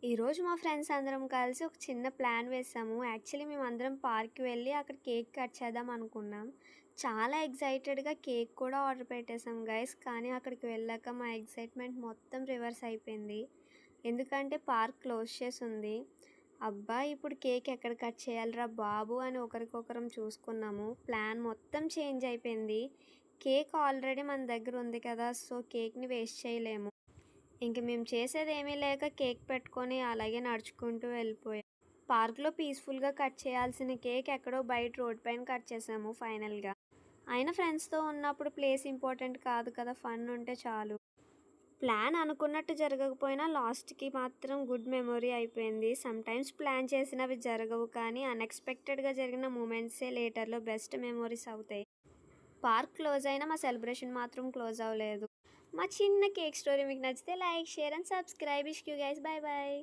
ఈరోజు మా ఫ్రెండ్స్ అందరం కలిసి ఒక చిన్న ప్లాన్ వేసాము. యాక్చువల్లీ మేమందరం పార్క్‌కి వెళ్ళి అక్కడ కేక్ కట్ చేద్దాం అనుకున్నాం. చాలా ఎక్సైటెడ్‌గా కేక్ కూడా ఆర్డర్ పెట్టేసాం గైస్. కానీ అక్కడికి వెళ్ళాక మా ఎక్సైట్‌మెంట్ మొత్తం రివర్స్ అయిపోయింది. ఎందుకంటే పార్క్ క్లోజ్ చేసుంది. అబ్బా! ఇప్పుడు కేక్ ఎక్కడ కట్ చేయాలిరా బాబు అని ఒకరికొకరం చూసుకున్నాము. ప్లాన్ మొత్తం చేంజ్ అయిపోయింది. కేక్ ఆల్రెడీ మన దగ్గర ఉంది కదా! సో, కేక్‌ని వేస్ట్ చేయలేము. ఇంక మేము చేసేదేమీ లేక కేక్ పెట్టుకొని అలాగే నడుచుకుంటూ వెళ్ళిపోయాం. పార్క్‌లో పీస్‌ఫుల్‌గా కట్ చేయాల్సిన కేక్ ఎక్కడో బయట రోడ్ పైన కట్ చేసాము ఫైనల్‌గా. అయినా ఫ్రెండ్స్‌తో ఉన్నప్పుడు ప్లేస్ ఇంపార్టెంట్ కాదు కదా! ఫన్ ఉంటే చాలు. ప్లాన్ అనుకున్నట్టు జరగకపోయినా లాస్ట్‌కి మాత్రం గుడ్ మెమొరీ అయిపోయింది. సమ్‌టైమ్స్ ప్లాన్ చేసినవి జరగవు కానీ అన్‌ఎక్స్‌పెక్టెడ్‌గా జరిగిన మూమెంట్సే లేటర్‌లో బెస్ట్ మెమోరీస్ అవుతాయి. పార్క్ క్లోజ్ అయినా మా సెలబ్రేషన్ మాత్రం క్లోజ్ అవ్వలేదు. మా చిన్న కేక్ స్టోరీ మీకు నచ్చితే like, share and subscribe. Wish you guys. By by.